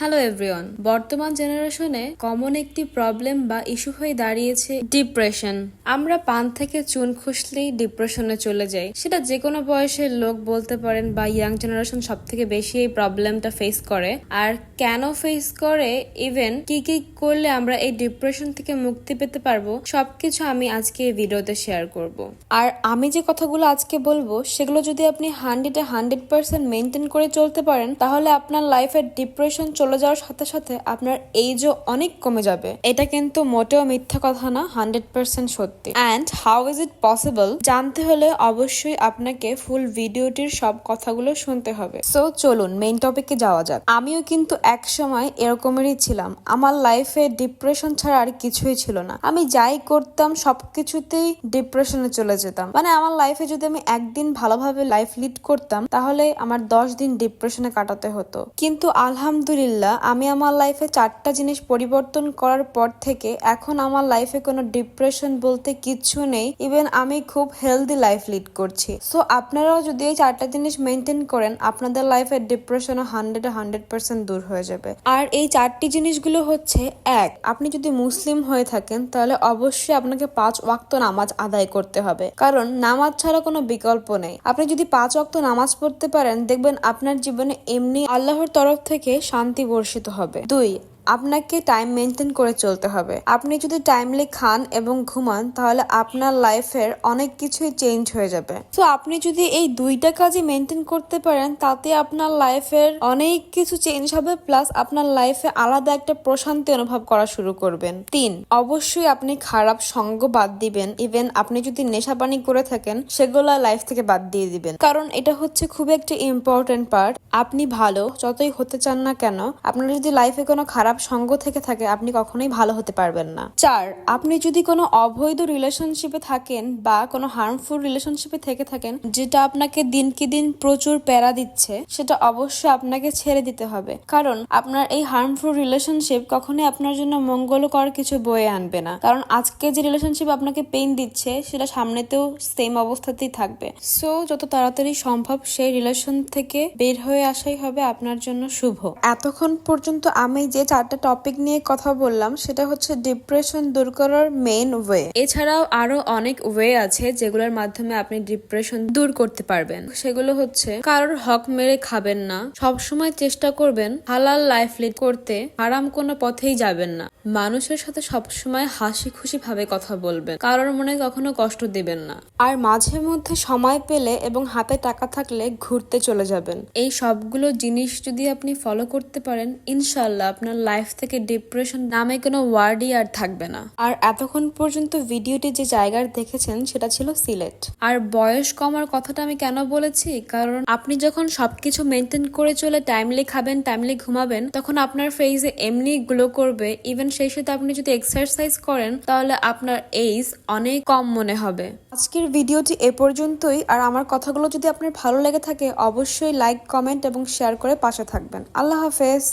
Hello everyone, বর্তমান জেনারেশনে common একটি প্রবলেম বা ইস্যু হয়ে দাঁড়িয়েছে ডিপ্রেশন। আমরা পান থেকে চুন খুসলেই ডিপ্রেশনে চলে যাই। সেটা যে কোনো বয়সের লোক বলতে পারেন বা ইয়াং জেনারেশন সব থেকে বেশি এই প্রবলেমটা ফেস করে। আর কেন ফেস করে, ইভেন কি কি করলে আমরা এই ডিপ্রেশন থেকে মুক্তি পেতে পারবো, সবকিছু আমি আজকে এই ভিডিওতে শেয়ার করব। আর আমি যে কথাগুলো আজকে বলবো সেগুলো যদি আপনি 100% মেনটেন করে চলতে পারেন, তাহলে আপনার লাইফের ডিপ্রেশন চলে যাওয়ার সাথে সাথে আপনার এইজও অনেক কমে যাবে। এটা কিন্তু মোটেও মিথ্যা কথা না, 100% সত্যি। And how is it possible জানতে হলে অবশ্যই আপনাকে ফুল ভিডিওটির সব কথাগুলো শুনতে হবে। সো চলুন মেইন টপিকে যাওয়া যাক। আমিও কিন্তু এক সময় এরকমেরই ছিলাম। আমার লাইফে ডিপ্রেশন ছাড়া আর কিছুই ছিল না। আমি যাই করতাম সবকিছুতেই ডিপ্রেশনে চলে যেতাম। মানে আমার লাইফে যদি আমি একদিন ভালোভাবে লাইফ লিড করতাম, তাহলে আমার 10 দিন ডিপ্রেশনে কাটাতে হতো। কিন্তু আলহামদুলিল্লাহ আমি আমার লাইফে 4টা জিনিস পরিবর্তন করার পর থেকে এখন আমার লাইফে কোনো ডিপ্রেশন বলতে কিচ্ছু নেই। ইভেন আমি খুব হেলদি লাইফ লিড করছি। সো আপনারাও যদি এই 4টা জিনিস মেনটেন করেন, আপনাদের লাইফের ডিপ্রেশন 100% দূর হয়ে যাবে। আর এই 4টি জিনিসগুলো হচ্ছে: 1, আপনি যদি মুসলিম হয়ে থাকেন তাহলে অবশ্যই আপনাকে 5 ওয়াক্ত নামাজ আদায় করতে হবে, কারণ নামাজ ছাড়া কোনো বিকল্প নেই। আপনি যদি 5 ওয়াক্ত নামাজ পড়তে পারেন, দেখবেন আপনার জীবনে এমনি আল্লাহর তরফ থেকে শান্তি বর্ষিত হবে। 2, আপনাকে টাইম মেনটেন করে চলতে হবে। আপনি যদি টাইমলি খান এবং ঘুমান, তাহলে আপনার লাইফের অনেক কিছুই চেঞ্জ হয়ে যাবে। তো আপনি যদি এই 2টা কাজই মেনটেন করতে পারেন, তাতে আপনার লাইফের অনেক কিছু চেঞ্জ হবে, প্লাস আপনার লাইফে আলাদা একটা প্রশান্তি অনুভব করা শুরু করবেন। 3, অবশ্যই আপনি খারাপ সঙ্গ বাদ দিবেন। ইভেন আপনি যদি নেশাপানি করে থাকেন, সেগুলো লাইফ থেকে বাদ দিয়ে দিবেন, কারণ এটা হচ্ছে খুব একটা ইম্পর্টেন্ট পার্ট। আপনি ভালো যতই হতে চান না কেন, আপনার যদি লাইফে কোনো খারাপ সঙ্গ থেকে থাকে, আপনি কখনোই ভালো হতে পারবেন না। 4, আপনি যদি কোনো অবৈধ রিলেশনশিপে থাকেন বা কোনো হার্মফুল রিলেশনশিপে থেকে থাকেন, যেটা আপনাকে দিনকে দিন প্রচুর প্যারা দিচ্ছে, সেটা অবশ্যই আপনাকে ছেড়ে দিতে হবে, কারণ আপনার এই হার্মফুল রিলেশনশিপ কখনোই আপনার জন্য মঙ্গলকর কিছু বয়ে আনবে না। কারণ আজকে যে রিলেশনশিপ আপনাকে পেইন দিচ্ছে, সেটা সামনেতেও সেম অবস্থাতেই থাকবে। সো যত তাড়াতাড়ি সম্ভব সেই রিলেশন থেকে বের হয়ে আসাই হবে আপনার জন্য শুভ। এতক্ষণ পর্যন্ত আমি যে 4টা টপিক নিয়ে কথা বললাম, সেটা হচ্ছে ডিপ্রেশন দূর করার মেইন ওয়ে। এছাড়াও আরো অনেক ওয়ে আছে যেগুলোর মাধ্যমে আপনি ডিপ্রেশন দূর করতে পারবেন। সেগুলো হচ্ছে: কারোর হক মেরে খাবেন না, সবসময় চেষ্টা করবেন হালাল লাইফ লিড করতে, হারাম কোনো পথেই যাবেন না, মানুষের সাথে সবসময় হাসি খুশি ভাবে কথা বলবেন, কারোর মনে কখনো কষ্ট দিবেন না, আর মাঝে মধ্যে সময় পেলে এবং হাতে টাকা থাকলে ঘুরতে চলে যাবেন। এই সবগুলো জিনিস যদি আপনি ফলো করতে পারেন, ইনশাল্লাহ আপনার লাইফ থেকে ডিপ্রেশন নামে কোনো ওয়ার্ডই আর থাকবে না। আর এতক্ষণ পর্যন্ত ভিডিওটি যে জায়গার দেখেছেন, সেটা ছিল সিলেট। আর বয়স কমার কথাটা আমি কেন বলেছি, কারণ আপনি যখন সবকিছু মেনটেন করে চলে টাইমলি খাবেন, টাইমলি ঘুমাবেন, তখন আপনার ফেসে এমনি গ্লো করবে। ইভেন সেই সাথে আপনি যদি এক্সারসাইজ করেন, তাহলে আপনার এজ অনেক কম মনে হবে। আজকের ভিডিওটি এ পর্যন্তই। আর আমার কথাগুলো যদি আপনার ভালো লেগে থাকে, অবশ্যই লাইক, কমেন্ট এবং শেয়ার করে পাশে থাকবেন। আল্লাহ হাফেজ।